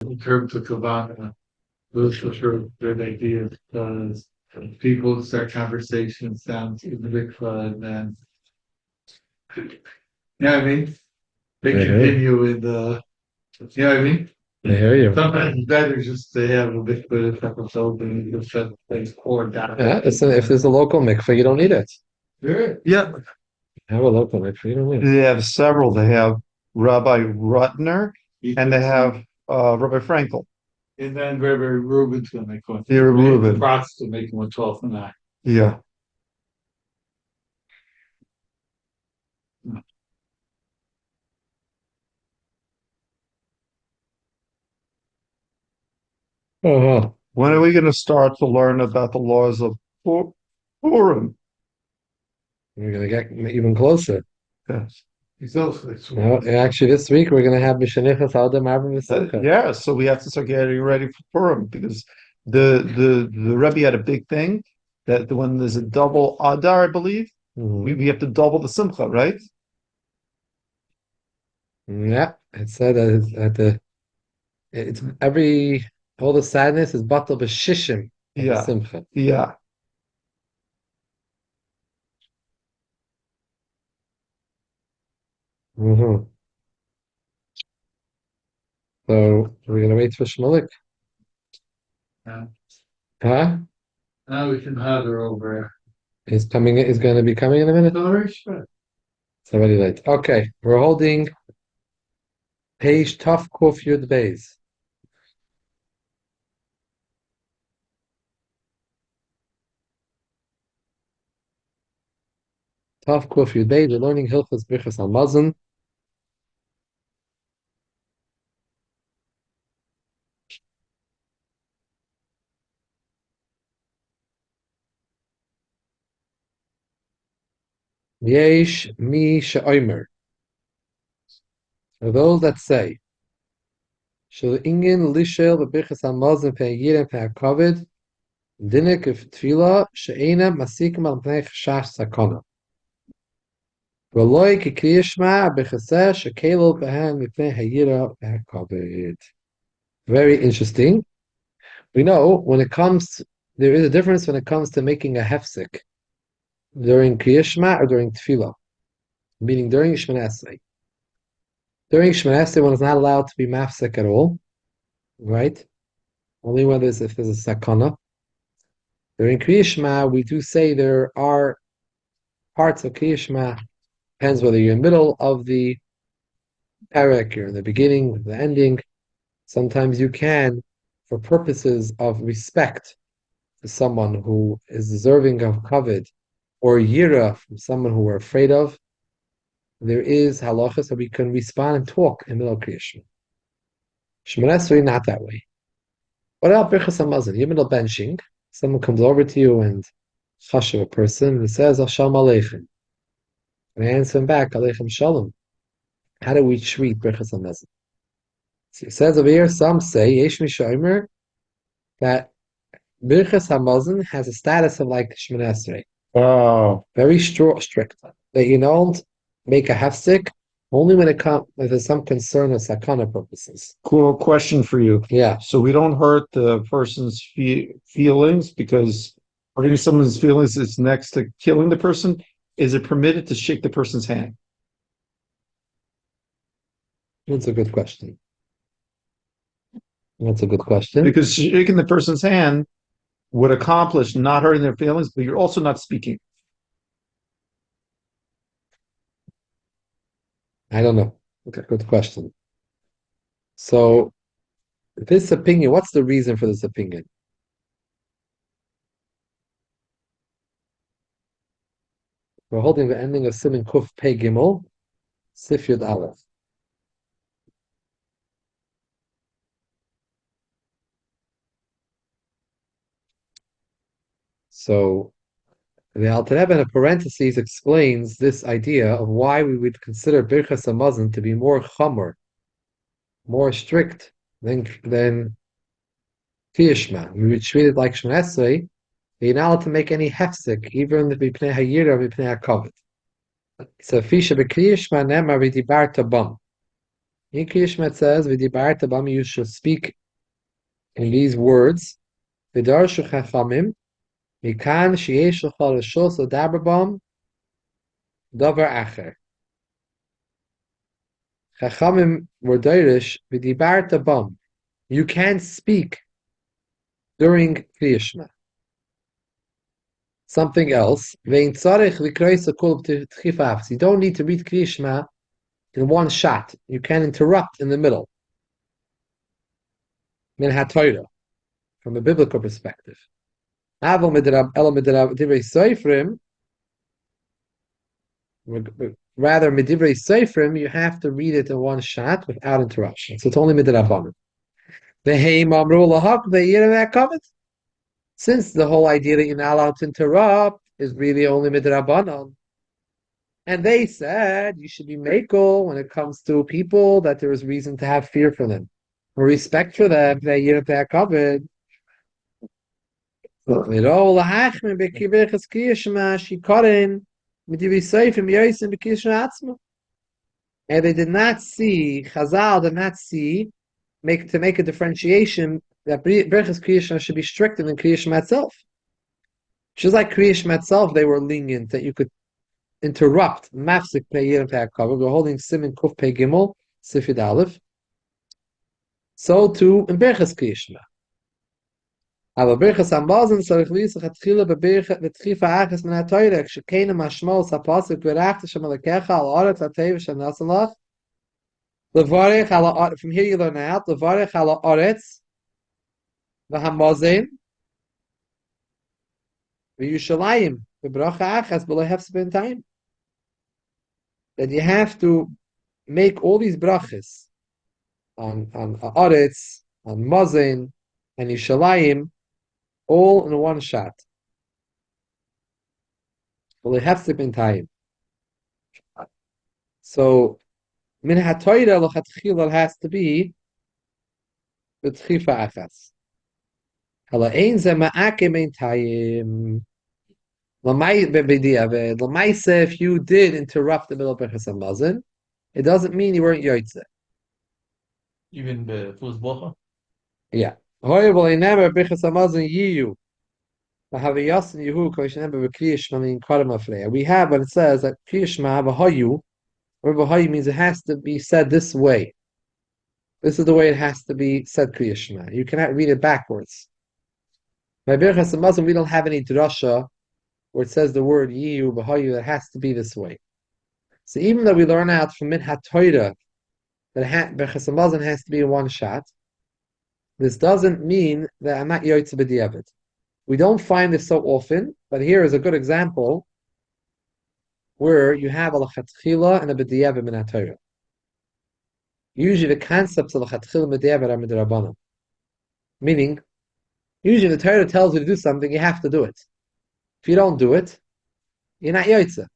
in terms of Kavana, those are sort of good ideas because people start conversations down to the mikvah and then, you know what I mean? They I hear you. continue with you know what I mean? I hear you. Sometimes it's better just to have a mikvah of episode than just let things pour down. Yeah, listen, if there's a local mikveh, you don't need it. Sure. Yeah, Have a local mikveh, you don't need it. they have several. They have Rabbi Rutner and they have Rabbi Frankel. And then Rabbi Reuben's gonna make one. Yeah, Reuben. The Brat's to make one 12 and 9. Yeah. Oh, When are we going to start to learn about the laws of Purim? we're gonna get even closer. Yes. He's also it's No, actually, this week we're gonna have Mishanichas Adam Arba V'Simcha. Yeah, so we have to start getting ready for Purim because the Rebbe had a big thing that when there's a double Adar, I believe, we have to double the Simcha, right? Yeah, it said it's every all the sadness is batal b'shishim of the Yeah, simcha. yeah. Mm-hmm. So we're gonna wait for Shmalik. Yeah. Huh? Now we can have her over. He's coming. He's going to be coming in a minute. Sure. It's already late. Okay, we're holding page Taf Kuf Yud Beis. Taf Kuf Yud Beis. We're learning Hilchas Birchas Hamazon. Yesh mi she'omer. For those that say, shel ingen lishel b'birchas hamazon pe'yirim pe'akavid, dinik of tefillah she'ena masikim al pnei chashash sakana. V'loi k'kriyishma b'chaseh she'kelo b'hem mipnei hayira pe'akavid. Very interesting. We know when it comes, there is a difference when it comes to making a hefsek during Kriyashma or during Tefillah, meaning during Shemana Esrei. During Shemana Esrei, one is not allowed to be mafsek at all, right? Only when if there's a sakana. During Kriyashma, we do say there are parts of Kriyashma, depends whether you're in the middle of the parak, you're in the beginning, the ending. Sometimes you can, for purposes of respect to someone who is deserving of kavod, or yira from someone who we're afraid of, there is halacha so we can respond and talk in the middle of Kriyashma. Shemana Esrei, not that way. What about Birchas Hamazon? You're middle benching, someone comes over to you and chashav a person and says, Hashem Aleichem. And I answer him back, Aleichem Shalom. How do we treat Birchas Hamazon? So it says over here, some say, Yesh Mishomer, that Birchas Hamazon has a status of like Shemana Esrei. Wow. Very strict. That you don't make a hefsek only when there's some concern of sakana purposes. Cool question for you. Yeah. So we don't hurt the person's feelings because hurting someone's feelings is next to killing the person. Is it permitted to shake the person's hand? That's a good question. That's a good question. Because shaking the person's hand would accomplish not hurting their feelings, but you're also not speaking. I don't know. Okay, good question. So, this opinion, what's the reason for this opinion? We're holding the ending of Siman Kuf Pei Gimel, Sif Yud Aleph. So, the Alter Rebbe in a parentheses explains this idea of why we would consider Birchas Hamazon to be more chamor, more strict than Kriyashma. We would treat it like Shemana Esrei. You're not allowed to make any hefsek, even if Mipnei Hayira or Mipnei HaKavod. So Fisha b'Kriyashma nemar v'dibarta bam. In Kriya Shema it says, "V'dibarta bam," you shall speak in these words. V'darshu chachamim, mikan sheyesh l'chol rishos l'daber bam, davar acher. Chachamim were Dairish, v'dibarta bam. You can speak during Kriya Shema. Something else. Vein tzarech l'kreis kol b'tchifa. You don't need to read Kriya Shema in one shot. You can interrupt in the middle. Min haTorah, from a biblical perspective. Rather, midivrei seifrim, you have to read it in one shot without interruption. So it's only midrabanan. Since the whole idea that you're not allowed to interrupt is really only midrabanan, and they said you should be mekel when it comes to people that there is reason to have fear for them, or respect for them. They're covered. And they did not see, Chazal did not see, make a differentiation that Berachas Kriya Shema should be stricter than Kriya Shema itself. Just like Kriya Shema itself, they were lenient that you could interrupt Mafsik Pei Yir and Pei HaKavod. We're holding Simin Kuf Pei Gimel, Sifid Aleph. So too in Berachas Kriya Shema. Aber Berachas Hamazon tzarich lisach hatchila b'tchifa achas min haTorah k'shekena mashmol sapasuk v'rachta shem alekecha al aretz hatev shem nasan lach levarech al. From here you learn out levarech al aretz v'hamazon v'yushalayim v'bracha achas b'lo hefsek b'intayim. That you have to make all these brachas on aretz, on mazon, and Yushalayim, all in one shot. So, min haTorah l'chatchila has to be b'tchifa achas. Hala ein ze ma'akim ein tayim. L'maise, if you did interrupt the middle of Berachas Hamazon, it doesn't mean you weren't yoytze. Even the first bracha? Yeah. We have, but it says that Kriya Shema b'hayu, or b'hayu means it has to be said this way. This is the way it has to be said, Kriya Shema. You cannot read it backwards. By Berachas Hamazon, we don't have any drasha where it says the word yiyu b'hayu. It has to be this way. So even though we learn out from Min HaTorah that Berachas Hamazon has to be in one shot, this doesn't mean that I'm not yoytze b'diavad. We don't find this so often, but here is a good example where you have a l'chatchila and a b'diavad min haTorah. Usually the concepts of l'chatchila and b'diavad are midrabanan. Meaning, usually the Torah tells you to do something, you have to do it. If you don't do it, you're not yoytze.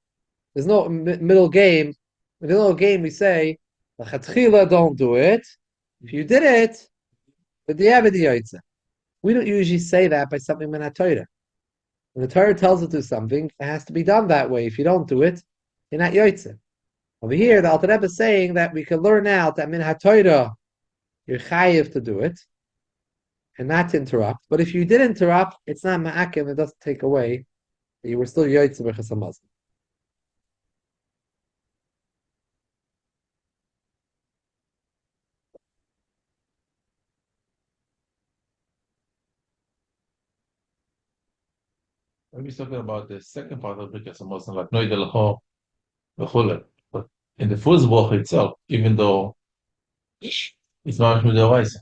There's no middle game. In the middle game we say, l'chatchila, don't do it. If you did it, but we don't usually say that by something min haTorah. When the Torah tells you to do something, it has to be done that way. If you don't do it, you're not yoytze. Over here, the Alter Rebbe is saying that we can learn out that min haTorah, you're chayiv to do it, and not to interrupt. But if you did interrupt, it's not ma'akim, it doesn't take away that you were still yoytze b'chas hamazon. Maybe he's talking about the second part of Birkas Hamazon, like Noid el-Ho, v'chule. But in the first bracha itself, even though it's mamash midoraisa,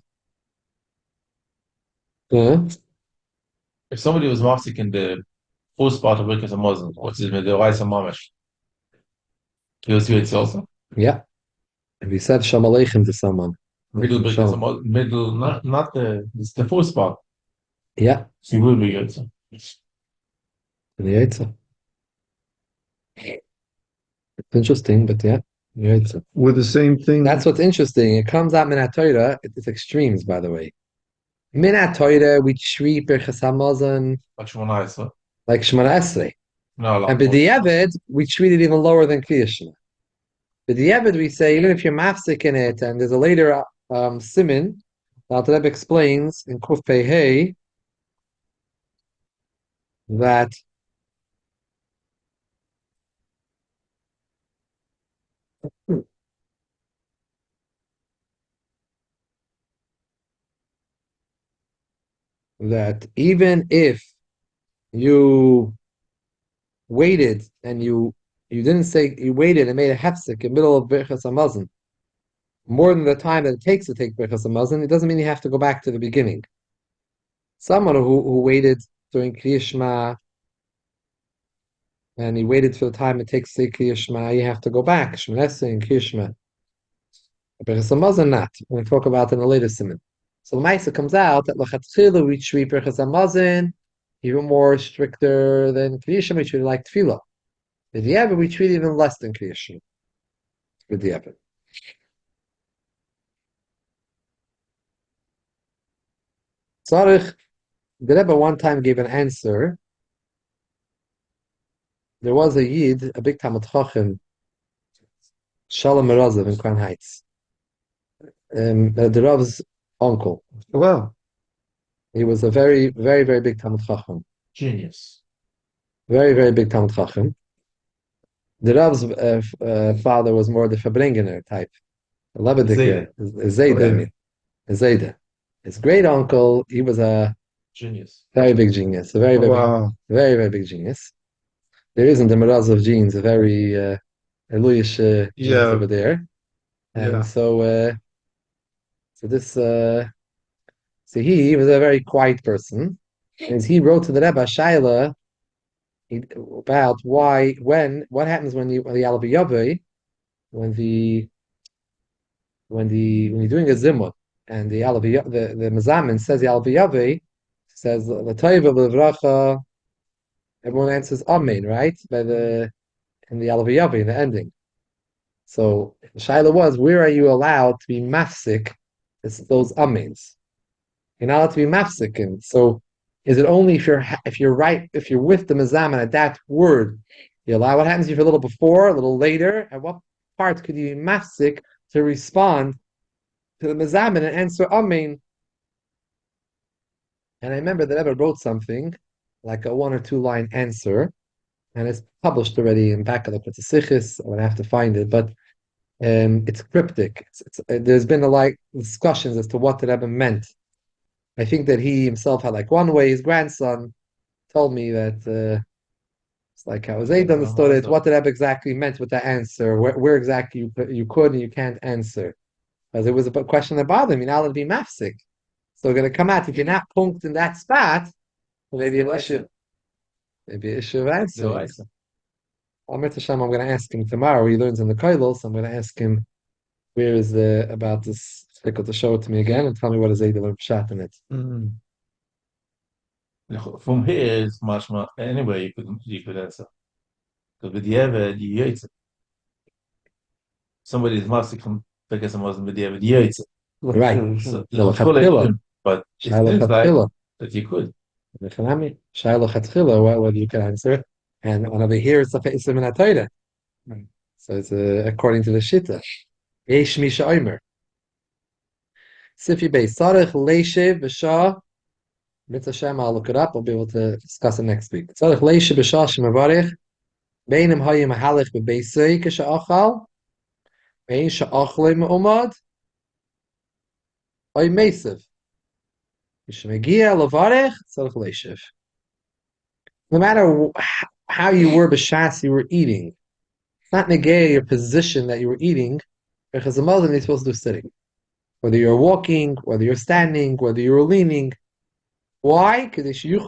if somebody was mafsik in the first part of Birkas Hamazon, which is midoraisa mamash, he was yoytze also. Yeah. If you said Shalom Aleichem to someone. Middle Birkas Hamazon, middle, not it's the first part. Yeah. So he will be yoytze. It's interesting, but yeah, With the same thing. that's what's interesting. It comes out min haTorah. It's extremes, by the way. Min haTorah, we treat Berachas Hamazon Like Shemona Esrei. like Shemona Esrei, No, and b'diavad we treat it even lower than Kriya Shema. The diavad we say, even if you're mafsik in it, and there's a later simin, the Alter Rebbe explains in Kuf Pei Hey that even if you waited and you didn't say you waited and made a hefsek in the middle of Birchas Hamazon more than the time that it takes to take Birchas Hamazon, it doesn't mean you have to go back to the beginning. Someone who waited during Kriya Shema and he waited for the time it takes to say Kriya Shema, you have to go back. Shmoneh and Kriya Shema. Birchas Hamazon not. We're going to talk about it in the later siman. So the Maisa comes out that Lachatchila we treat Birchas Hamazon even more stricter than Kriya Shema, we treat it like Tefillah. The Diavad we treat even less than Kriya Shema. With Diavad. Tzarich, the Rebbe one time gave an answer. There was a Yid, a big Talmid Chacham, Shalom Merazav in Crown Heights. The Rav's uncle. Wow. He was a very, very, very big Talmid Chacham. Genius. Very, very big Talmid Chacham. The Rav's father was more the Fabrengener type. A Lebediker. Zayda. His great uncle, he was a Genius. very big genius. A very, very, Wow. very, very big genius. There isn't the Merazav genes, a very Eluish genes Yeah. over there. And Yeah. so he was a very quiet person. And he wrote to the Rebbe Shaila about what happens when the Alav Yaveh, when you're doing a zimun, and the Mazamin says the Alav Yaveh, says the Taiva B'Vracha, everyone answers Amen, right? In the Alav Yaveh, in the ending. So the Shaila was, where are you allowed to be mafsik? It's those amens. You're not allowed to be mafsikin. So is it only if you're with the mazaman at that word, you allow what happens if you're a little before, a little later? At what part could you be mafsik to respond to the mazaman and answer amen? And I remember that I ever wrote something like a 1 or 2 line answer, and it's published already in back of the Sichis. I'm gonna have to find it, but it's cryptic. There's been a lot of discussions as to what the Rebbe meant. I think that he himself had like one way. His grandson told me that it's like how Zayd understood it. What the Rebbe exactly meant with that answer, where exactly you could and you can't answer, because it was a question that bothered me. Now it'll be mafsik, so we're going to come out if you're not punked in that spot. Maybe an issue. Maybe an issue of answering. I'm going to ask him tomorrow. He learns in the Koilos. I'm going to ask him where is about this stickle to show it to me again and tell me what is Zayd shot in it. Mm. From here is much more. Anyway, you could answer. Because with the Eved, you yaitz it. Somebody is mastic from because someone wasn't with the Eved, you yaitz it. Right. So, L'chatchila. but it seems like that you could. Shaila Chatchila, whether you can answer. And over here it's a Isim in Atayda. So it's according to the Shita. Yesh Misha Omer. Sifi Bey Sarech Leishev B'Shah. Mitzvah Shem, I'll look it up. I'll be able to discuss it next week. Sarech Leishev B'Shah Shemavarech. Beinim Hayim Mahalech B'Beisei K'Sha'achal. Bein Sha'achle Me'umad. Oy Meisiv. Yishmegia Lavarech. Sarech Leishev. No matter how you were b'shas, you were eating. It's not negay your position that you were eating, because the Muslim is supposed to do sitting. Whether you're walking, whether you're standing, whether you're leaning. Why? Because even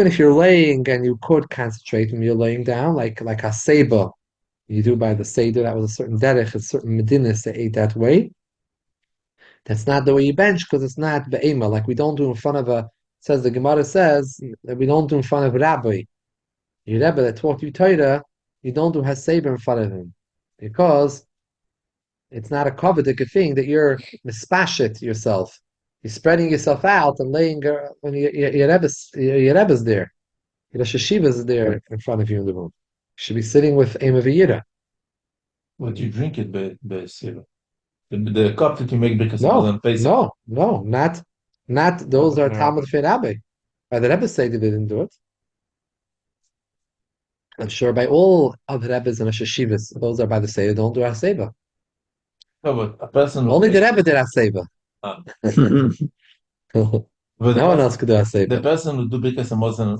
if you're laying and you could concentrate when you're laying down, like a seba, you do by the seder, that was a certain derech, a certain medinas that ate that way. That's not the way you bench because it's not be'ema. Like we don't do in front of the Gemara says that we don't do in front of Rabbi. Your Rebbe that taught you Torah, you don't do Haseber in front of him. Because it's not a coveted thing that you're mispashit yourself. You're spreading yourself out and laying when your Rebbe's there. The Sheshiva is there in front of you in the room. You should be sitting with Ema V'Yira. But you drink it by Seva. The cup that you make because it No, wasn't Pesach. no, not those are Talmud Fei Rabbi. By the Rebbe say they didn't do it. I'm sure by all other Rebbes and Sheshivas, those are by the Seder, don't do Haseba. No, but a person who Only the makes, Rebbe did Haseba. uh, No but the one person, else could do the Haseba. person who do Birkas Hamazon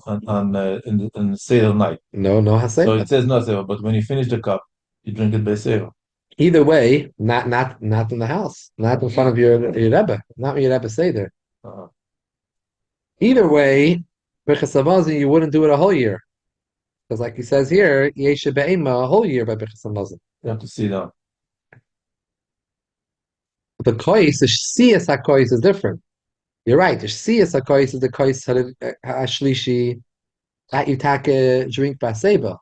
in the Seder night. No So Haseba. it says no Seva, but when you finish the cup, you drink it by Seva. Either way, not in the house, not in front of your Rebbe, not when your Rebbe Seder. Uh-huh. Either way, Birchas Hamazon, you wouldn't do it a whole year. Because like he says here, Yeshe Be'ema, a whole year by Birchas Hamazon. You have to sit down. The kois, the Shiyas HaKois is different. You're right, the Shiyas HaKois is the kois Hashlishi that you take a drink by Seba.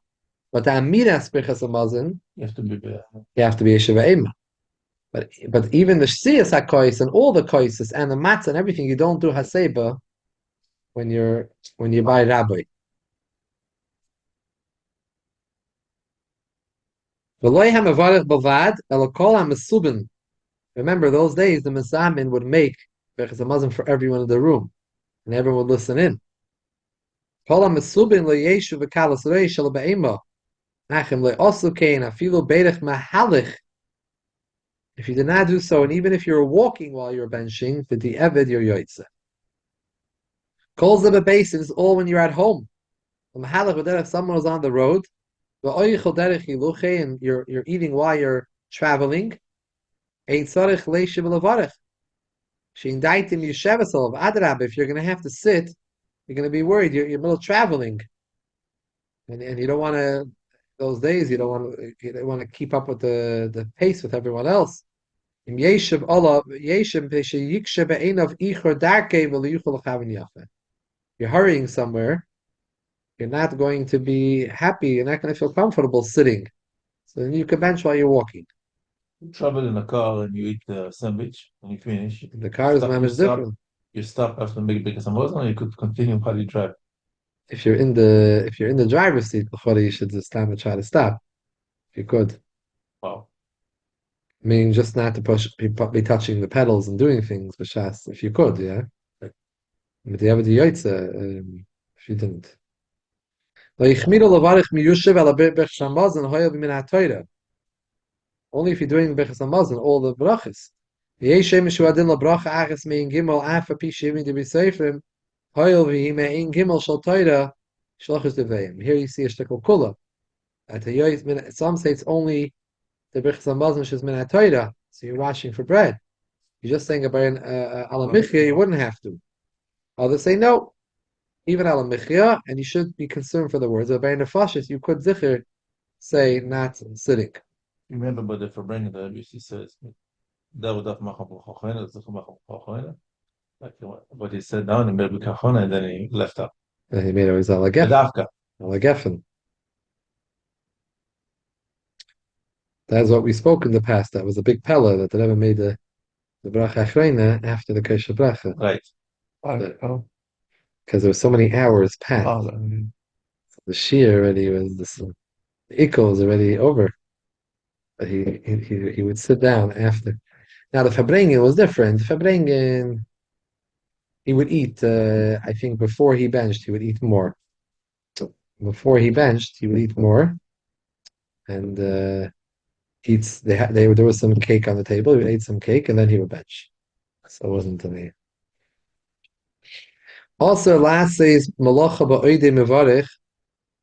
But the Amiras Birchas Hamazon, You have to be you have to be Yeshe Be'ema. But even the Shiyas HaKois and all the koises and the matzah and everything, you don't do Haseba when you buy Rabbi. Remember, those days the Mesamin would make Birchas Hamazon for everyone in the room, and everyone would listen in. If you did not do so, and even if you're walking while you're benching, the eved your yoitze. Calls the basin is all when you're at home. If someone is on the road, and you're eating while you're traveling, if you're going to have to sit, you're going to be worried. You're middle traveling, and you don't want to. Those days, you don't want to keep up with the pace with everyone else. You're hurrying somewhere. You're not going to be happy. You're not going to feel comfortable sitting. So then you can bench while you're walking. You travel in a car and you eat the sandwich and you finish. The car is managed different. You stop after make Birkas Hamazon, and you could continue while you drive. If you're in the driver's seat, before you should just stand and try to stop. If you could. Wow. Meaning just not to be touching the pedals and doing things, but just if you could, yeah. But you have the yoitza, if you didn't. Only if you're doing Birchas Hamazon, all the brachas. Here you see a shtickle kula. Some say it's only the Birchas Hamazon which is min ha'Torah, so you're washing for bread. You're just saying about ala michya, you wouldn't have to. Others say no, even ala michya, and you should be concerned for the words. But by nefashis, you could zikr say not sitting. Remember, but the Farbrengen, the ABC says, but he sat down in Birkas Hamazon and then he left up. And he made it was ala geffen. That's what we spoke in the past. That was a big pella that they never made the bracha achreina after the kosher bracha. Right. Because there were so many hours passed. The shear already was the ikko was already over. But he would sit down after. Now the Farbrengen was different. The Farbrengen, he would eat. I think before he benched, he would eat more. Before he benched, he would eat more, and there was some cake on the table. He would eat some cake, and then he would bench. So it wasn't any. Also, last says malacha ba'oide mevarich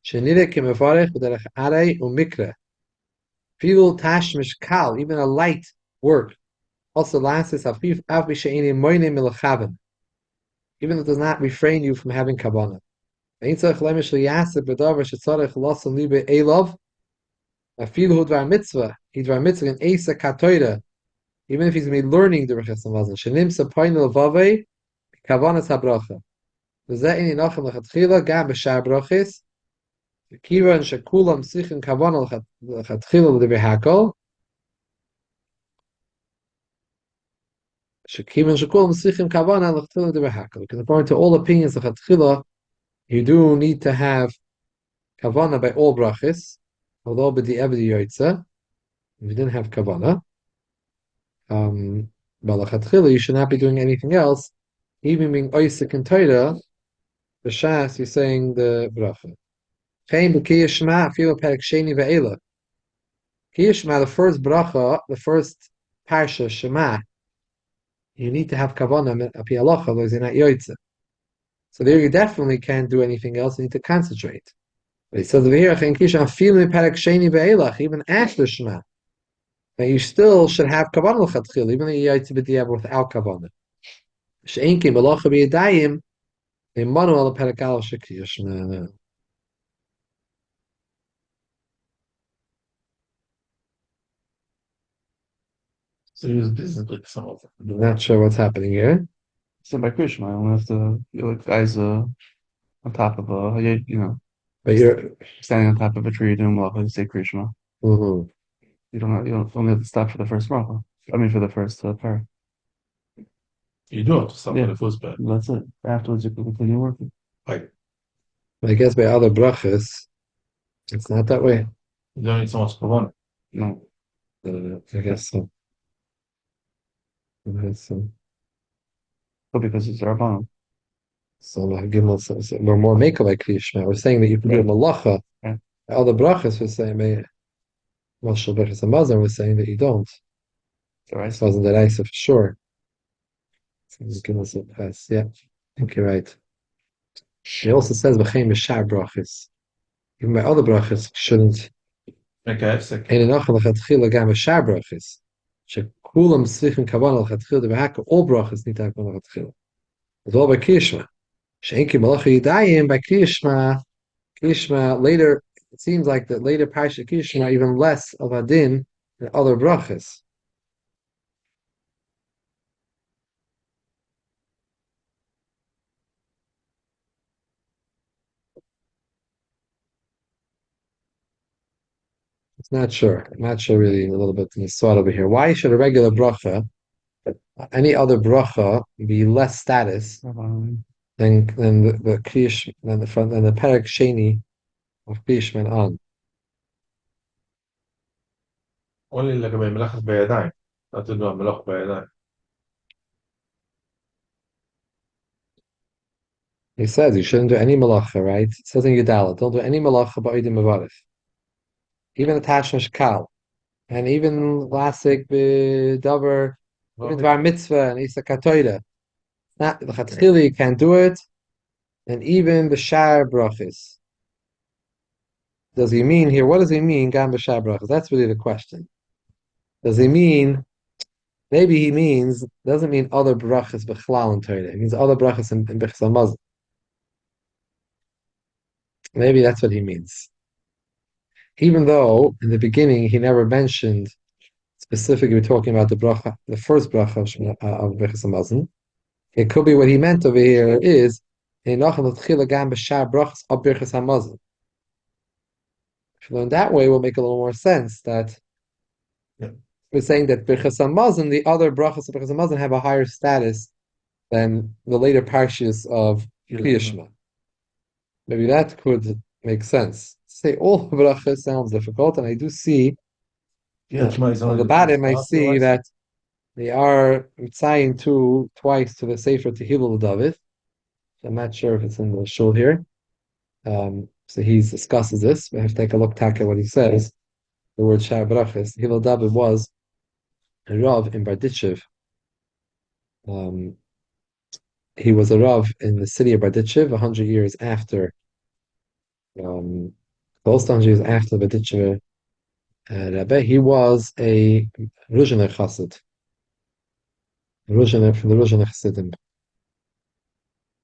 shenire ke mevarich b'derech arei umikra. Feel tashmish kal, even a light work. Also, last says afiv av b'she'ini moine milachaven, even if it does not refrain you from having kavanah. Ein tzarich lemish liyaseh b'davar shetzarich lasan libe elav. Afilu dvar mitzvah, he dvar mitzvah in esa katoira, even if he's going to be learning the Birchas Hamazon. Shenim sapoin levavei kavanas habracha. V'zeh ini nachem lechatchila gam b'shar brachis. Kivan shekulam sichin kavana lechatchila l'divei hakol. Shekivan shekulam sichin kavana lechatchila l'divei hakol. Because according to all opinions, lechatchila you do need to have kavana by all brachis, although b'di'eved yoytza, if you didn't have kavana, balachatchila, you should not be doing anything else, even being oisik and Torah, b'shas, you're saying the bracha. Chaim b'kiyah shema, afilu perek sheni ve'ela. Kiyah shema, the first bracha, the first parsha, shema, you need to have kavana api halacha, otherwise you're not yoytza. So there you definitely can't do anything else, you need to concentrate. But he says over here, even after Shema, that you still should have kavanah l'chatchil, even though you have to be without kavanah. She'enki malacha b'yadayim, imanu ala perek al shekiyah Shema. So he was basically some of them. I'm not sure what's happening here. So by Krishma, I only have to feel like guys on top of But you're standing on top of a tree doing malacha, you say Krishma. mhm. You don't only have to stop for the first bracha. I mean for the first prayer. You do have to stop Yeah. for the first bit. That's it. Afterwards you can continue working. Like, I guess by other brachas, it's not that way. you don't need so much kavanah. No. I guess so. I guess so. But because it's Rabbanon. So we're more maker like Krishma. We're saying that you can do a malacha. Right. Other brachas we're saying, Mashal Berachas Hamazon was saying that you don't. The right It wasn't that ISA for sure. So give us a pass. Yeah, I think you're right. He also says B'chein B'shar brachas. Even by other brachas shouldn't. Make a second. Ein enoch l'chatchila gam B'shar brachas. Shekulam tzrichen kavanah l'chatchila d'v'haka. All brachas need to have kavanah l'chatchila. It's all by Krishma. She'enki malacha yidayim by Krishma. Krishma later. It seems like that later Parsha Krishma even less of a din than other brachas. It's not sure. I'm not sure really a little bit in the thought over here. Why should a regular bracha, any other bracha, be less status Rabbanon. than the kriyish than the perek sheni of kriyish men on? Only לגבי מלאכת בידיים. not to do המלאכת בידיים. He says you shouldn't do any malacha, right? It says in Yudala, don't do any malacha ba'odim mevarich. Even a tashmish kal, and even lasik b'davar, even dvar mitzvah and isa katoida. Not the chatchili, you can't do it, and even the shar brachis. Does he mean here? What does he mean? Gam b'shar brachis. That's really the question. Does he mean? Maybe he means doesn't mean other brachas b'chlal in Torah. It means other brachas in Bechas Hamazon. Maybe that's what he means. Even though in the beginning he never mentioned specifically talking about the bracha, the first bracha of Bechas Hamazon. It could be what he meant over here is in brachas of Bechas Hamazon. If you learn that way, it will make a little more sense that we're saying that Birchas Hamazon, the other brachas of Birchas Hamazon have a higher status than the later parshas of Kriya Shema. Maybe that could make sense. Say all brachas sounds difficult, and I do see on the bottom I see that they are saying twice to the Sefer Tehillah David. I'm not sure if it's in the shul here. So he discusses this. We have to take a look at what he says. The word Shar Brachas. Hillel David was a Rav in Barditchev. He was a Rav in the city of Barditchev 100 years after, close to 100 years after Barditchev Rebbe. He was a Ruzhiner Chassid. Ruzhiner from the Ruzhiner Chassidim.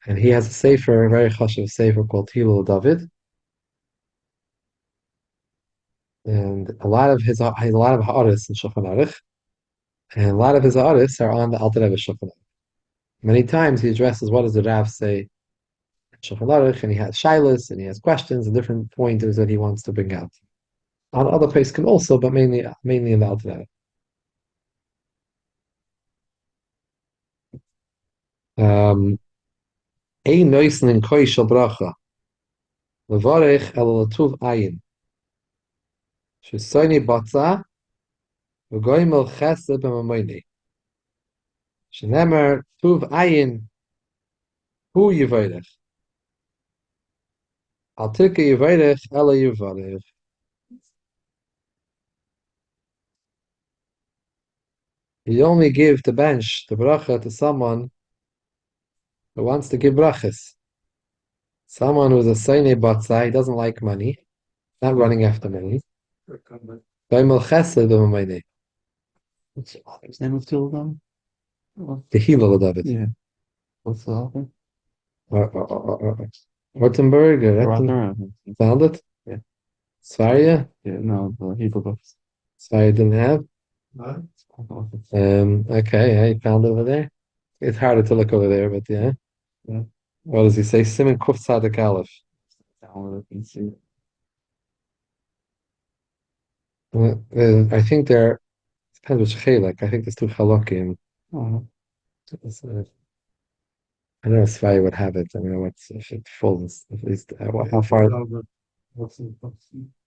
And he has a sefer, a very chashuv sefer called Hillel David. And a lot of his ha'aris in Shulchan Aruch, and a lot of his ha'aris are on the Alter Rebbe Shulchan Aruch. Many times he addresses what does the Rav say in Shulchan Aruch, and he has shilas, and he has questions and different pointers that he wants to bring out. On other places can also, but mainly in the Alter Rebbe. Ein noisen in koi shel bracha. Levarich el latuv ayin. Shesoini batza, v'goimel chesed b'mamoini. Shenemer tuv ayin hu yivarich. Al tilke yivarich ela yivarich. You only give the bench, the bracha, to someone who wants to give brachas. Someone who's a seine batza, he doesn't like money, not running after money. Goimel chesed b'mamoini. What's the author's name of Tilgam? The Hillel David. Yeah. What's the author? Rothenberg, Rotherham. found it? Yeah. Svaria? Yeah, no, the Hebrew books. Svaria didn't have? What? Okay, yeah, you found it over there. It's harder to look over there, but yeah. Yeah. What does he say? Simon Kuf Tzadik Aleph. Download it and see. I think there depends which chelek. I think there's two halakim. Oh, I know Svaria would have it. I mean, what's if it falls at least how far? What's the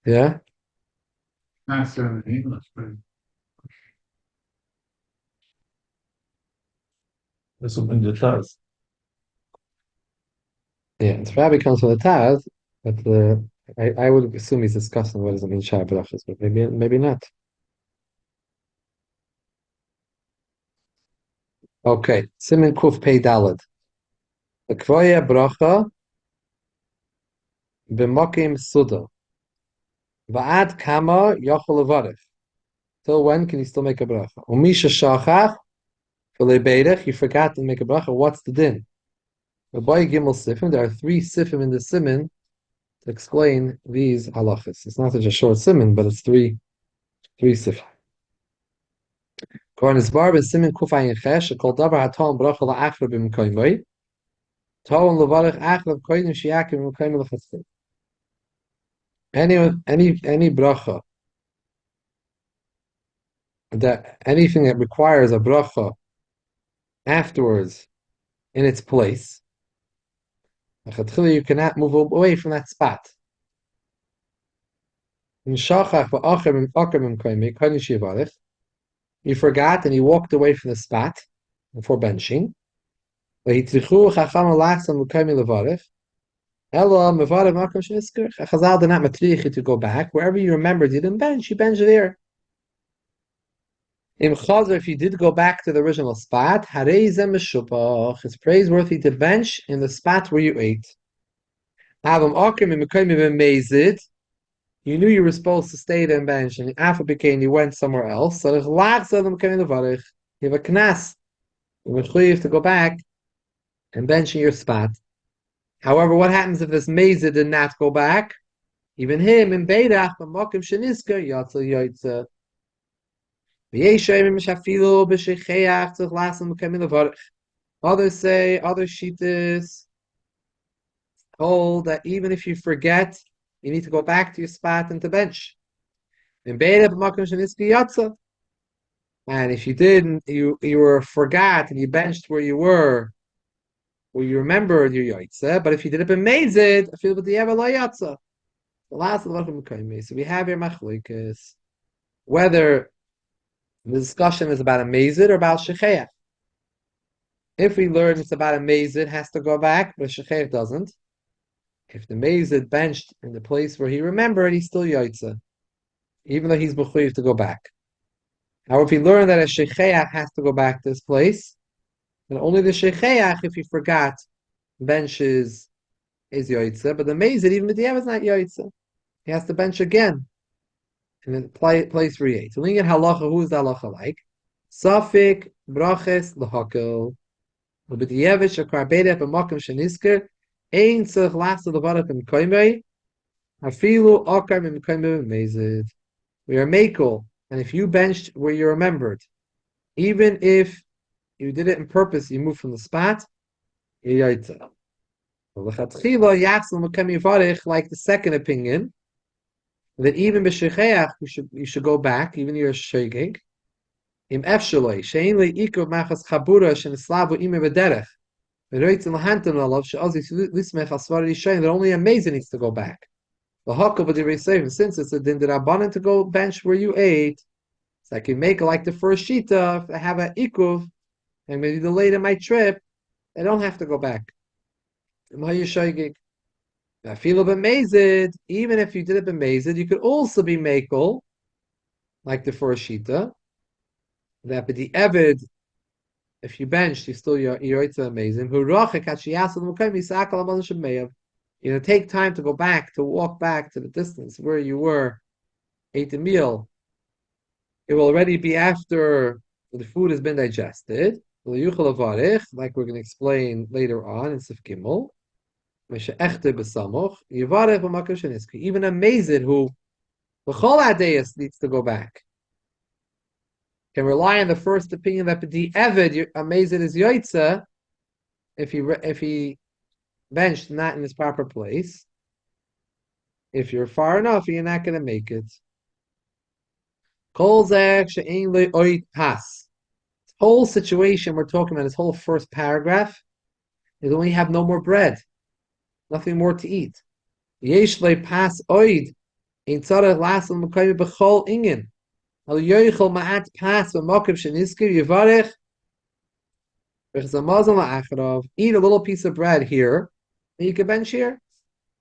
Yeah. answer in English, but This will bring the Taz. Yeah, it's Rabbi comes from the Taz, but I would assume he's discussing what does it mean Shai Brachas, but maybe not. Okay, Simin Kuf Pei Dalad. Akvoya Bracha b'Mokim Suda. Va'ad Kama Yochel Levarich. Till when can you still make a bracha? Umisha Shachach V'Lebeirich. You forgot to make a bracha. What's the din? Rabbi Gimel Sifim. There are 3 Sifim in the Simin to explain these halachas. It's not such a short Simin, but it's three Sifim. Kohen Isbar ben Simin Kufayin Chesh. Kol Davar Hatom Bracha LaAchra b'Mkoimoi. Toon Levarich Achra b'Koidim Shiakim b'Mkoim L'Chassid. Any bracha that anything that requires a bracha afterwards in its place, you cannot move away from that spot. You forgot and you walked away from the spot before benching. Chazal did not matriach you to go back. Wherever you remembered you didn't bench, you bench there. If you did go back to the original spot, it's praiseworthy to bench in the spot where you ate. You knew you were supposed to stay there and bench, and after became you went somewhere else. So you have a knas. You have to go back and bench in your spot. However, what happens if this mezid did not go back? Even him in Beirach, Makim Shenisker, Yatzel Yaitza. Others say, other shittas hold that even if you forget, you need to go back to your spot and to bench. And if you didn't, you were forgot and you benched where you were, where you remembered your yaitza. But if you did it in mezid, I feel that you have a yatza. The last of the so we have here machlikas whether the discussion is about a mezid or about shecheach. If we learn it's about a mezid, has to go back, but a shecheach doesn't. If the mezid benched in the place where he remembered, he's still yaitza, even though he's mechuyev to go back. Now, if we learn that a shecheach has to go back to this place, then only the shecheach, if he forgot, benches is yaitza, but the mezid, even if the is not yaitza, he has to bench again. And then place where he ate. So, looking at halacha, who is the halacha like? Safik braches lahakel. Ubediyevish akar beideh b'makom shenisker. Ein tzach lasa levarach b'mkoimei. Afilu akar b'mkoimei b'mezid. We are makel. And if you benched where you remembered, even if you did it on purpose, you moved from the spot, you're yaitza. Like the second opinion, that even b'shecheach you should go back, even you're shegeg. Im efshaloi shein leikov machas chabura shenislavu ime b'derech. That only a mason needs to go back. Since it's a din d'Rabbanan to go bench where you ate, so I can make it like the first shita. If I have an ikuv, and maybe delayed in my trip, I don't have to go back. I feel a bit mazed. Even if you did it b'mazed, you could also be makel, like the first shita. That but the evid, if you benched, you still you're amazing. You know, take time to go back, to walk back to the distance where you were, ate the meal. It will already be after the food has been digested. Like we're going to explain later on in Sif Gimel. Even a mazid who needs to go back. Can rely on the first opinion that the Evid, a mazid is yoitza, if he benched not in his proper place. If you're far enough, you're not going to make it. This whole situation we're talking about, this whole first paragraph, is when you have no more bread, nothing more to eat. Yesh pas oid in tzarech lasan mekayim b'chol ingen. Al yoichel ma'at pas v'mokim sheniskiv yivarech v'chzamazon la'acharav. Eat a little piece of bread here, and you can bench here.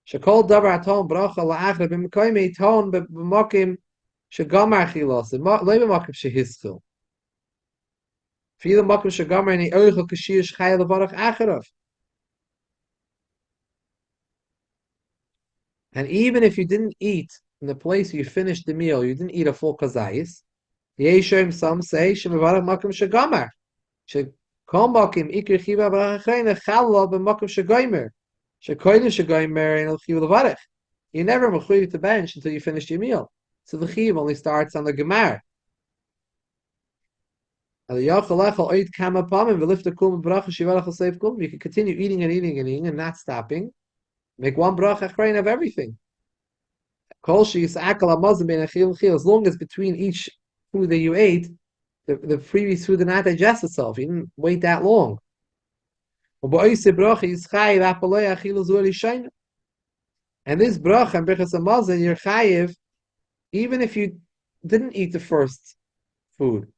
Shekol davar aton bracha la'acharav b'mekayim eton b'mokim shegamar chilas. Lei b'mokim shehischil. Viele mokim shegamar in the oichel kashir shchai levarach acharav. And even if you didn't eat in the place you finished the meal, you didn't eat a full kazayis. Yeshem, some say shemavarach makom shegamar. Shekol makom ikir chiva barachayna challah b'makom shegoymer. Shekoydim shegoymer and chiva levarach. You never mechuyev to bench until you finish your meal. So the chiv only starts on the gemar. You can continue eating and eating and eating and not stopping. Make one bracha achrein of everything. As long as between each food that you ate, the previous food did not digest itself. You didn't wait that long. And this bracha and brachas hamazon, you're chayiv, even if you didn't eat the first food.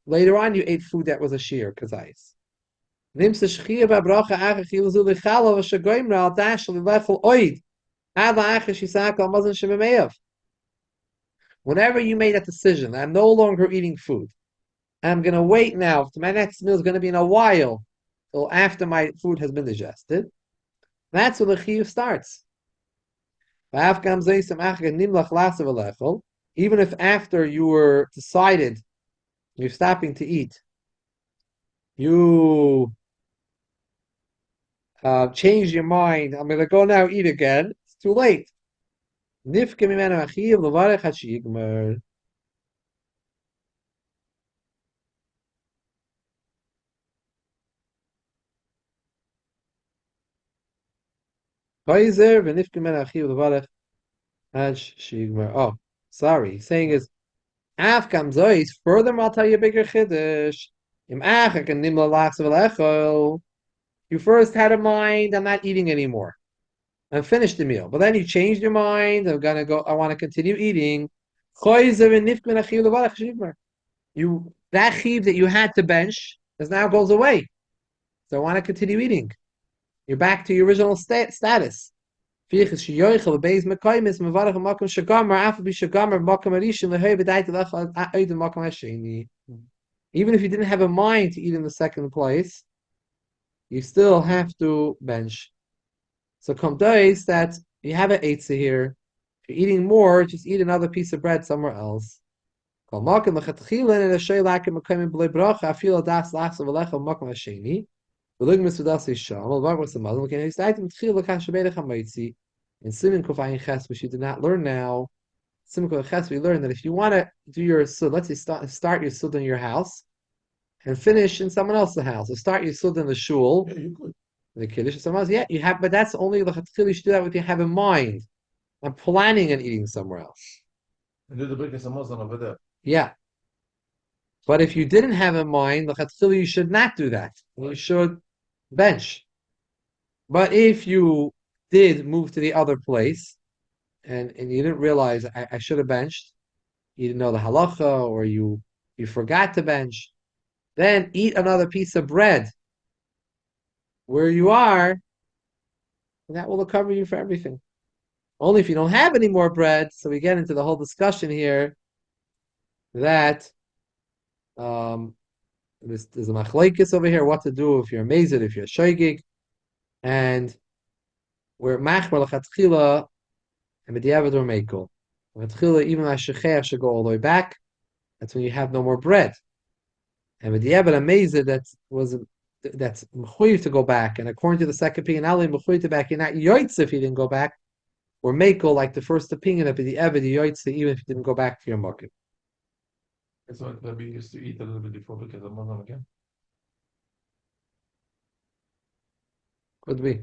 Later on, you ate food that was a shear, kazais. Whenever you made that decision, I'm no longer eating food. I'm going to wait now. My next meal is going to be in a while, till after my food has been digested. That's when the chiyuv starts. Even if after you were decided, you're stopping to eat, you change your mind, I'm going to go now eat again, it's too late. Oh, sorry. Saying is, furthermore, I'll tell you a bigger chiddush. You first had a mind, I'm not eating anymore. I finished the meal. But then you changed your mind, I want to continue eating. That chiv that you had to bench now goes away. So I want to continue eating. You're back to your original status. Even if you didn't have a mind to eat in the second place, you still have to bench. So come days that you have an eitzah here, if you're eating more, just eat another piece of bread somewhere else. In Siman Kufay Ches, which you did not learn now, Siman Kufay Ches, we learned that if you want to do your sud, let's say start your sud in your house and finish in someone else's house. So start your sud in the shul, the kiddush, and someone else. Yeah, you have, but that's only the chatchil. You should do that with you have in mind. I'm planning on eating somewhere else. And do the brachas hamazon over there. Yeah. But if you didn't have in mind, the chatchil, you should not do that. You should bench. But if you did move to the other place and you didn't realize I should have benched, you didn't know the halacha, or you forgot to bench, then eat another piece of bread where you are, and that will cover you for everything. Only if you don't have any more bread. So we get into the whole discussion here that there's a machlokes over here, what to do if you're amazed, if you're shoygig, and we're machmer l'chatchila and b'diavad or meikol. L'chatchila, even hashechech should go all the way back. That's when you have no more bread. And b'diavad amazed, that's mechuyev to go back. And according to the second opinion, Ali mechuyev to back. You're not yoitz if you didn't go back. Or meikol, like the first opinion of b'diavad, yoitz even if you didn't go back to your mokim. That's what Rabbi used to eat a little bit before because I'm Muslim again. Could be.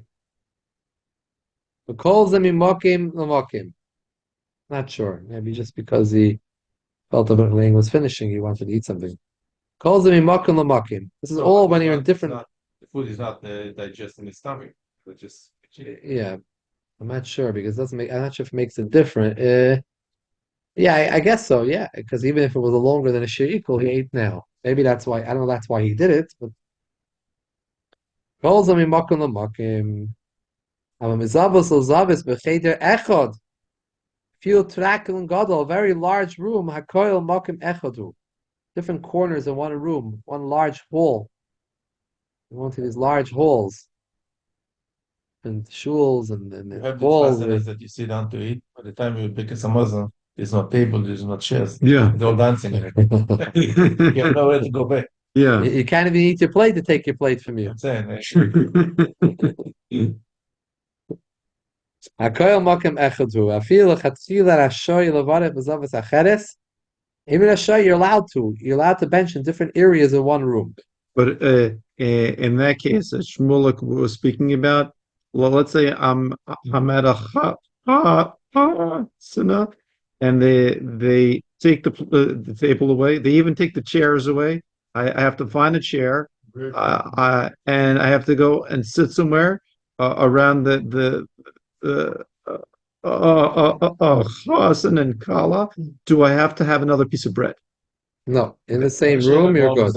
But calls them mokim l'mokim. Not sure. Maybe just because he felt the laying was finishing, he wanted to eat something. Calls them mokim l'mokim. This is all when you're in different. The food is not digesting the stomach. It's just Yeah, I'm not sure because it doesn't make. I'm not sure if it makes it different. Yeah, I guess so. Yeah, because even if it was a longer than a shir equal, he ate now. Maybe that's why. I don't know. That's why he did it. But calls them mokim l'mokim. Feel trakel and gadol, a very large room. Hakoil mokim echadu, different corners in one room, one large hall. You want to these large halls and shuls and you have walls. the that you sit down to eat. By the time you become a Muslim, there's no table, there's no chairs. Yeah. They're all dancing. You have nowhere to go back. Yeah. You can't even eat your plate to take your plate from you. I'm saying. Hakoil mokim echadu. Afil lechatchila rashoy levarech b'zavas acheres. Even Ashay, you're allowed to. You're allowed to bench in different areas of one room. But in that case, that Shmulik was speaking about, well, let's say I'm at a chasana, and they take the table away. They even take the chairs away. I have to find a chair, and I have to go and sit somewhere around the chasen and kala. Do I have to have another piece of bread? No, in the same room, you're good.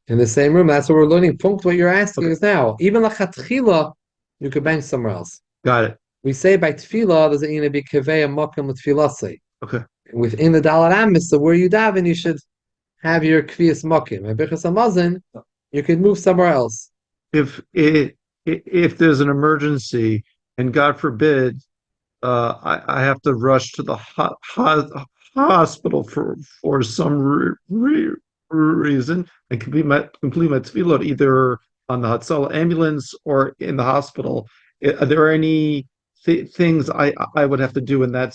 In the same room, that's what we're learning. Punkt, what you're asking is now. Even lachatchila, you could bench somewhere else. Got it. We say by tefillah, there's going to be kaveh mokim with tefillah. Okay. Within the dalar amis, so where you daven, you should have your kviyas mokim. And bechas hamazon, you can move somewhere else. If there's an emergency, and God forbid, I have to rush to the hospital for some reason, I can complete my tefillot either on the Hatzalah ambulance or in the hospital. Are there any things I would have to do in that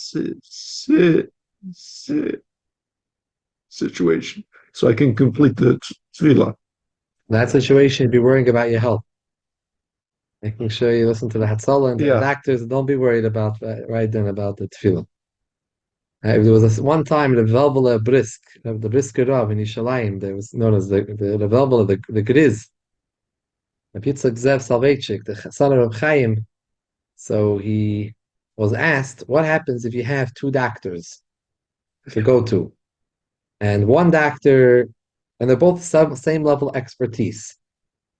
situation so I can complete the tefillah? In that situation, you'd be worrying about your health. Making sure you listen to the Hatzalah and the doctors. Don't be worried about right then about the tefillah. There was one time the Velvela Brisk, the Brisker Rav in Yishalayim, there was known as the Velvela, the Griz, the Yitzchak Zev Salvechik, the son of Chaim. So he was asked, what happens if you have two doctors to go to? And one doctor, and they're both same level of expertise.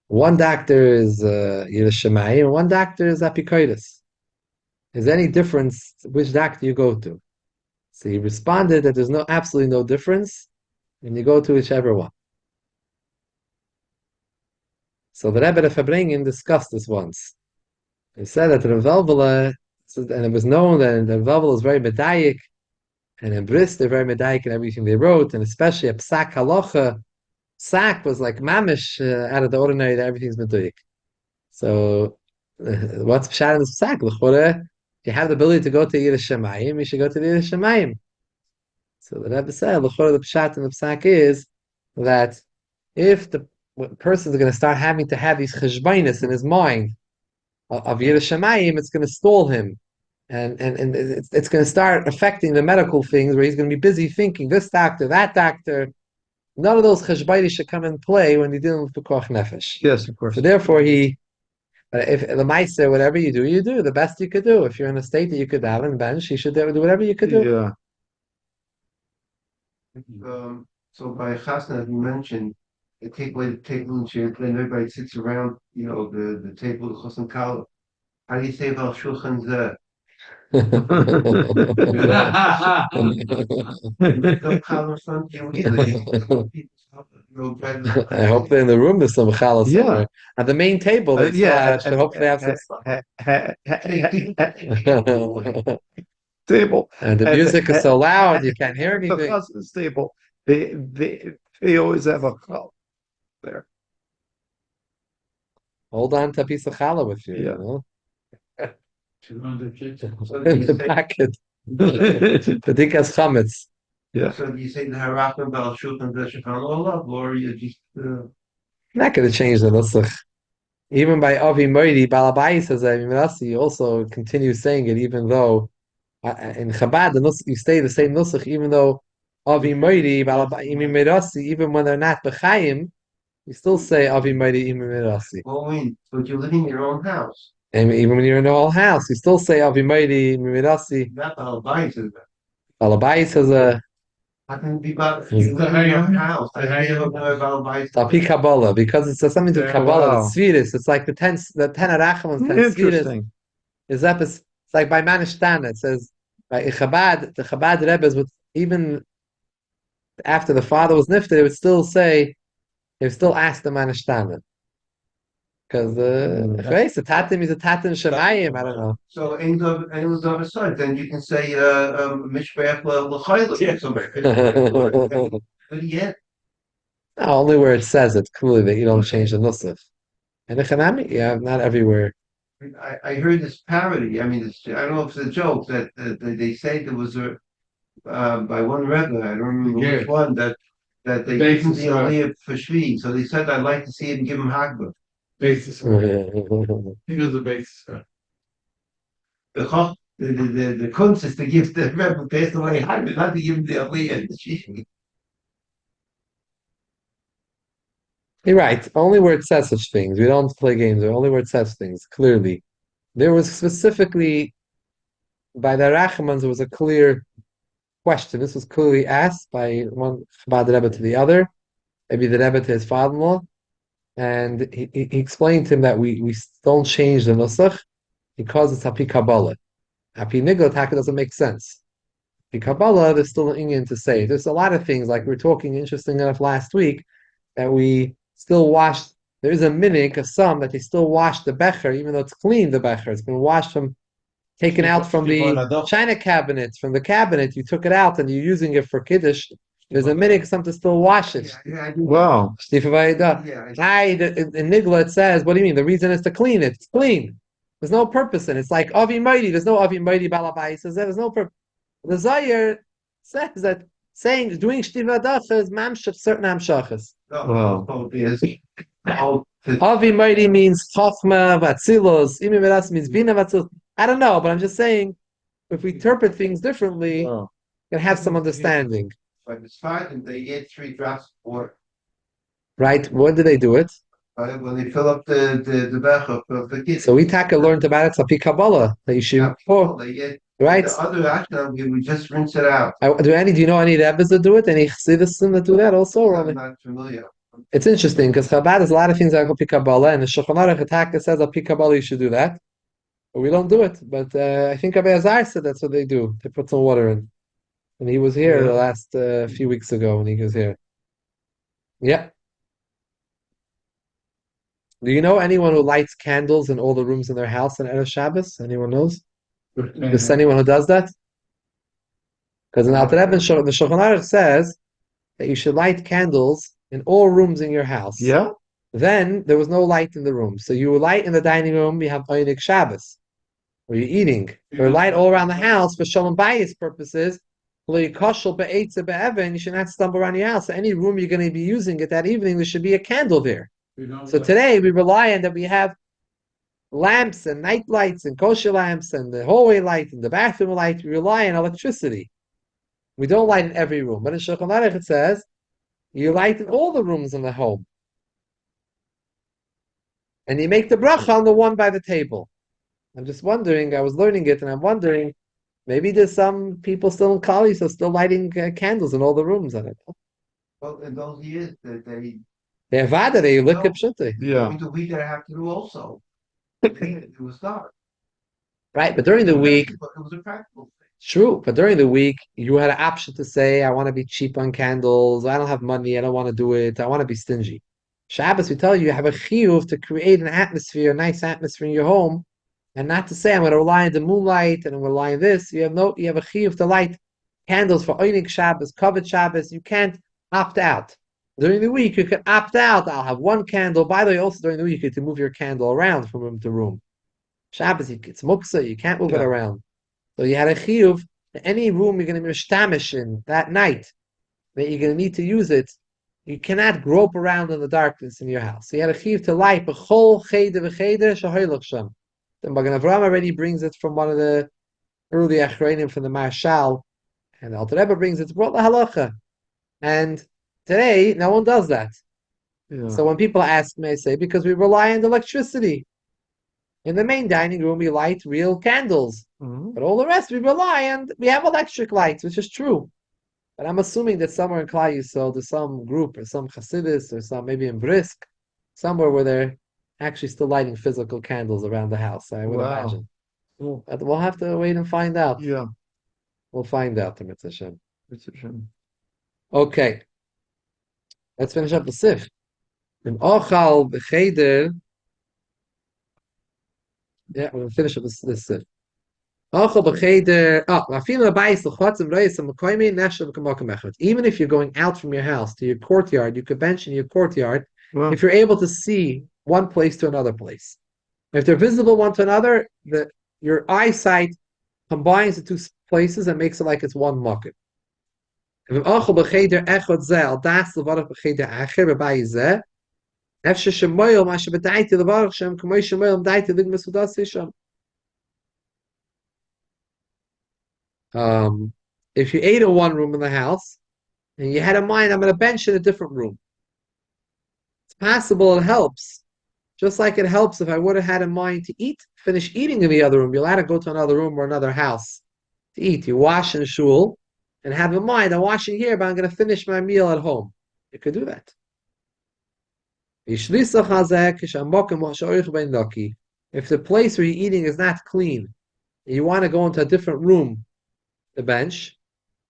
One doctor is Yiras Shamayim, and one doctor is Apikoidus. Is there any difference which doctor you go to? So he responded that there's absolutely no difference, and you go to whichever one. So the Rebbe of Fabringen discussed this once. He said that the Velvela, and it was known that the Velvela is very medayik, and in Bris they're very medayik in everything they wrote, and especially a psak halacha. Psak was like mamish out of the ordinary, that everything's medayik. So what's pshat in this psak? L'chore, if you have the ability to go to Yiras Shamayim, you should go to the Yiras Shamayim. So the Rebbe said, the pshat in the psak is that if the person is going to start having to have these cheshbainis in his mind of Yiras Shamayim, it's going to stall him, and it's going to start affecting the medical things where he's going to be busy thinking this doctor, that doctor. None of those cheshbainis should come in play when you're dealing with pekuach nefesh. Yes, of course. So therefore, If the Meister, whatever you do, you do the best you could do. If you're in a state that you could have and bench, you should do whatever you could do. Yeah. So by Chasna, as you mentioned, they take away the table and chairs, then everybody sits around, the table, the Chosn Kala. How do you say about Shulchan Zeh? No Kala or something, I hope they're in the room. There's some challah Yeah. somewhere. At the main table, they Yeah, should hopefully have some. table. And the music is so loud you can't hear The anything. Chasnas table. They always have a chal there. Hold on to a piece of challah with you. Yeah. You know? On the kitchen. In the packet. Bedikas chametz. Yeah. So do you say the Harachim Bal Shulchan Zeh Shulchan Olav, or you just, Not going to change the nusach. Even by Avi Moiri, Balabai says that you also continue saying it, even though in Chabad the nusach, you stay the same nusach, even though Avi Moiri, Balabai, Imi Mirasi, even when they're not B'chaim, you still say Avi Moiri, Imi Mirasi. but you're living in your own house. And even when you're in the whole house, you still say Avi Moiri, Imi Mirasi. Not Bal Bayis is that. Balabai says How can it be about Is you live in your own house? I hear about Bal Bayis. Tapi Kabbalah, because it's something to Yeah, Kabbalah, wow. the Sfiris. It's like the ten Arachim, 10 Sfiris. Interesting. It's like by Manishtana. It says by Chabad, the Chabad Rebbes would even after the father was nifted, they would still ask the Manishtana. Because the Tatim is a Tatim Shemayim, I don't know. So anyone's of a side, then you can say Mishbeach L'Chayla or something. But yeah, No, only where it says it clearly that you don't change the Nusaf. And the Chanami, yeah, not everywhere. I heard this parody. I mean, I don't know if it's a joke that they say there was a by one Rebbe, I don't remember Yeah. which one, that they Basis, gave him the Aliyah for Shvi. So they said, I'd like to see him give him Hagbah. Basis. He was the basis. The kunst is to give the Rebbe passed away Hagbah, not to give him the Aliyah. You're right. Only where it says such things. We don't play games. Only where it says things, clearly. There was specifically, by the Rachmans, there was a clear question. This was clearly asked by one Chabad Rebbe to the other, maybe the Rebbe to his father-in-law, and he explained to him that we don't change the Nusach because it's Hapi Kabbalah. Hapi Nigla Taka doesn't make sense. Hapi Kabbalah, there's still an Inyan to say. There's a lot of things, like we were talking, interesting enough, last week, that we still wash. There is a minig, of some, that they still wash the becher, even though it's clean, the becher. It's been washed from, taken out from the china cabinet, from the cabinet. You took it out and you're using it for Kiddush. There's a minig, some to still wash it. Yeah, I do. Wow. Yeah, In Nigla it says, what do you mean? The reason is to clean it. It's clean. There's no purpose in it. It's like Avi Mighty. There's no Avi Mighty Balabai. Says there's no purpose. The Zayir says that doing Shtiva Dacha is mamshach certain amshachas. Wow. Avi Mighty means Chachma Vatzilos. Imi Veras means Bina Vatzilos. I don't know, but I'm just saying, if we interpret things differently, Wow. we can have some understanding. But it's fine, and they add 3 drops of water. Right? When do they do it? When they fill up the becher of the kids. So we learned about it, Sapi Kabbalah, that you should pour, They add right? the other action, we just rinse it out. Do you know any Rebbes that do it? Any Chassidim that do that also? Or I'm only? not familiar. It's interesting because Chabad has a lot of things like Pi Kabbalah, and the Shulchan Aruch Hataka says Pi Kabbalah you should do that, but we don't do it. But I think Rabbi Azar said that's what they do. They put some water in, and he was here the last few weeks ago when he was here. Yeah. Do you know anyone who lights candles in all the rooms in their house on Erev Shabbos? Anyone knows? Is anyone who does that? Because in Alter Rebbe, the Shulchan Aruch says that you should light candles in all rooms in your house. Yeah. Then there was no light in the room. So you light in the dining room, you have Einik Shabbos, where you're eating. Or light all around the house for Shalom Bayis purposes. You should not stumble around your house. So any room you're going to be using it that evening, there should be a candle there. So today we rely on that we have lamps and night lights and kosher lamps and the hallway light and the bathroom light. We rely on electricity. We don't light in every room. But in Shulchan Aruch it says you light in all the rooms in the home. and you make the bracha on the one by the table. I'm just wondering, I was learning it, and I'm wondering, maybe there's some people still in Kali, so still lighting candles in all the rooms. I don't know. Well, in those years that they, They're vada, they look No. at pshute. Yeah. into we there have to do also. It was dark. Right, but during the week, But it was a practical thing. true, but during the week, you had an option to say, I want to be cheap on candles, I don't have money, I don't want to do it, I want to be stingy. Shabbos, we tell you, you have a chiyuv to create an atmosphere, a nice atmosphere in your home, and not to say, I'm going to rely on the moonlight, and I'm going to rely on this. You have a chiyuv to light candles for Einik Shabbos, Kavod Shabbos. You can't opt out. During the week, you can opt out. I'll have one candle. By the way, also during the week, you can move your candle around from room to room. Shabbos, it's muksa, you can't move it around. So you had a chiyuv, any room you're going to be mishtamish in that night, that you're going to need to use it, you cannot grope around in the darkness in your house. So you had a chiyuv to light, b'chol cheder v'cheder shahoylach sham. The Magen Avraham already brings it from one of the early Achreinim from the Marshal, and the Alter Rebbe brings it brought the halacha. And today, no one does that. Yeah. So when people ask me, I say, because we rely on the electricity. In the main dining room, we light real candles. Mhm. But all the rest, we rely on, we have electric lights, which is true. But I'm assuming that somewhere in Klal Yisrael, there's some group, or some Hasidus, or some, maybe in Brisk, somewhere where they're actually still lighting physical candles around the house, I would Wow. imagine. Cool. But we'll have to wait and find out. Yeah. We'll find out, Mitzvah Hashem. It's a shame. Okay. Let's finish up the Sif. In Ochal B'Cheder. Yeah, we're gonna finish up this Sif. Ochal B'Cheder. Even if you're going out from your house to your courtyard, you could bench in your courtyard Well, if you're able to see one place to another place. If they're visible one to another, your eyesight combines the two places and makes it like it's one market. If you ate in one room in the house and you had in mind, I'm going to bench in a different room. It's possible it helps. Just like it helps if I would have had in mind to finish eating in the other room. You're allowed to go to another room or another house to eat. You wash in shul and have in mind, I'm washing here, but I'm going to finish my meal at home. You could do that. If the place where you're eating is not clean, and you want to go into a different room to bench,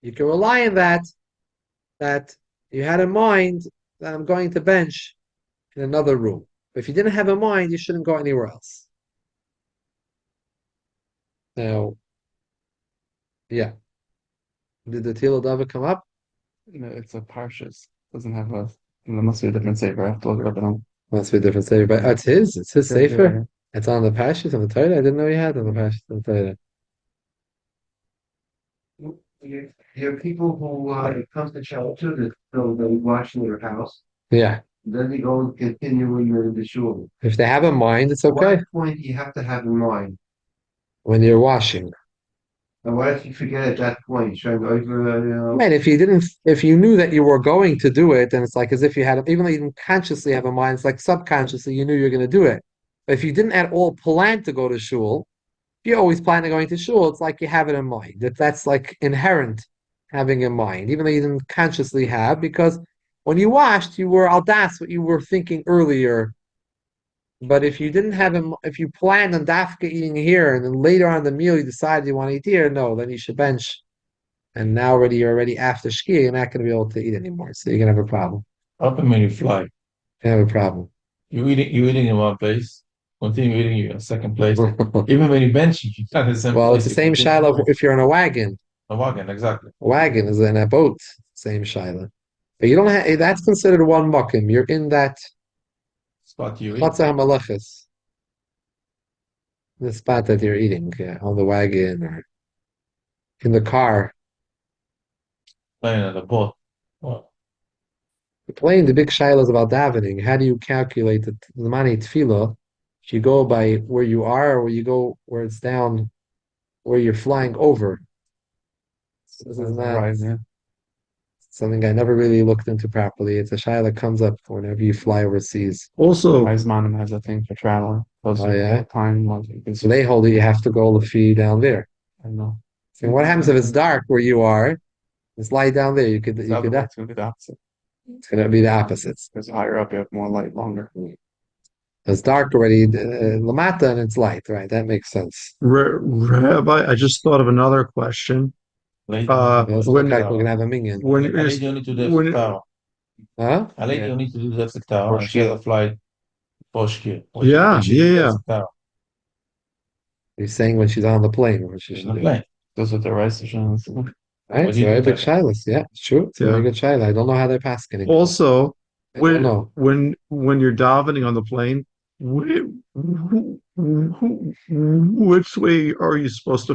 you can rely on that you had in mind that I'm going to bench in another room. But if you didn't have in mind, you shouldn't go anywhere else. Now, yeah. Did the Tilo Dava come up? no, it's a Parshas. Doesn't have a. There must be a different saver. I have to look it up. Must be a different sefer, but it's his. It's his Yeah, sefer. yeah. It's on the Pashas on the Torah. I didn't know he had on the Pashas on the Torah. There are people who it comes to shelter that they're washing their house. Yeah. Then they go and continue when you're in the shul. If they have in mind, it's okay. What point do you have to have in mind? When you're washing. And what if you forget at that point? Showing over, Man, if you knew that you were going to do it, then it's like as if you had, even though you didn't consciously have a mind, it's like subconsciously you knew you were going to do it. But if you didn't at all plan to go to shul, if you always plan on going to shul, it's like you have it in mind. That's like inherent having in mind, even though you didn't consciously have, because when you washed, you were that's what you were thinking earlier. But if you didn't have him, if you planned on dafka eating here, and then later on in the meal you decided you want to eat here, no, then you should bench. And now you're already after shkia, you're not going to be able to eat anymore, so you're going to have a problem. Up and when you fly, You're going to have a problem. you're eating in one place, continue eating in a second place. Even when you bench, you can't the same Well, place. it's the same shiloh if you're in a wagon. A wagon, exactly. A wagon is in a boat, same shiloh. But you don't have, that's considered one mukim. You're in that Spot you eat. chatzah hamalachis. The spot that you're eating, on the wagon or in the car. Playing at a boat. Well, The plane, the big shiloh is about davening. How do you calculate the mani tefillah? If you go by where you are, or you go where it's down, where you're flying over. This is not. Right, yeah. something I never really looked into properly. It's a shaila that comes up whenever you fly overseas. Also, Weizmann has a thing for traveling. Those Oh, yeah? time ones you can So they hold it, you have to go Lefi down there. I don't know. So what happens if it's dark where you are? It's light down there. You could, It's you could, otherwise gonna be the opposite. it's gonna be the opposites. Because higher up you have more light longer. It's dark already, Lamata, and it's light, right? That makes sense. Rabbi, I just thought of another question. Late, Uh, It doesn't when- look like we're gonna have a minion. When I you're, think you need to do when- the tower. Huh? I think Yeah. you need to do the tower Poshki. instead of flight Poshki. Yeah, yeah. He's saying when she's on the plane, what she She's should not do. playing. Those are the rice decisions. Right? What It's do you very do big that? shilas. Yeah, it's true. It's a very Yeah. good shilah. I don't know how they're passing it. Also, I don't know. when you're davening on the plane, which way are you supposed to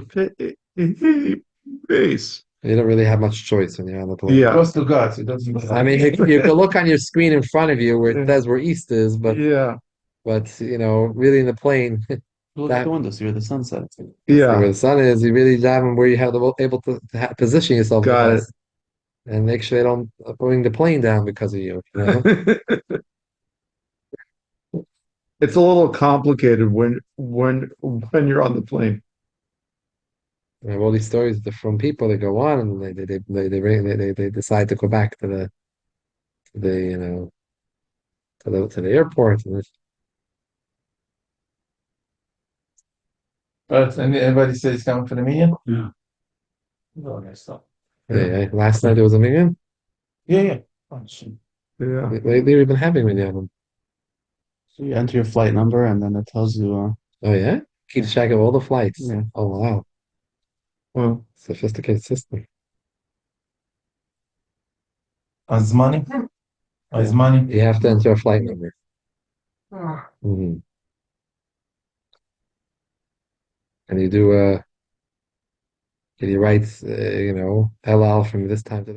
face? You don't really have much choice when you're on the plane. Yeah. Close to God, it doesn't matter. I mean, you can look on your screen in front of you where it says where east is, Yeah. but you know, really in the plane, Look at the window, see where the sun sets. see Yeah. where the sun is, you really dive where you have able to position yourself the Got it. best. And make sure they don't bring the plane down because of you. You know? It's a little complicated when you're on the plane. We have all these stories from people that go on and they decide to go back to the you know to the airport and But anybody says it's coming for the million? Yeah. No, that's not. last night there was a million. Yeah, yeah. Oh, shit. Yeah. They've been having many of them. So you enter your flight number and then it tells you Oh yeah, keeps track of all the flights. Yeah. Oh wow, Well, sophisticated system. As money? As money? You have to enter a flight number. Mhm. And you do and you write El Al from this time to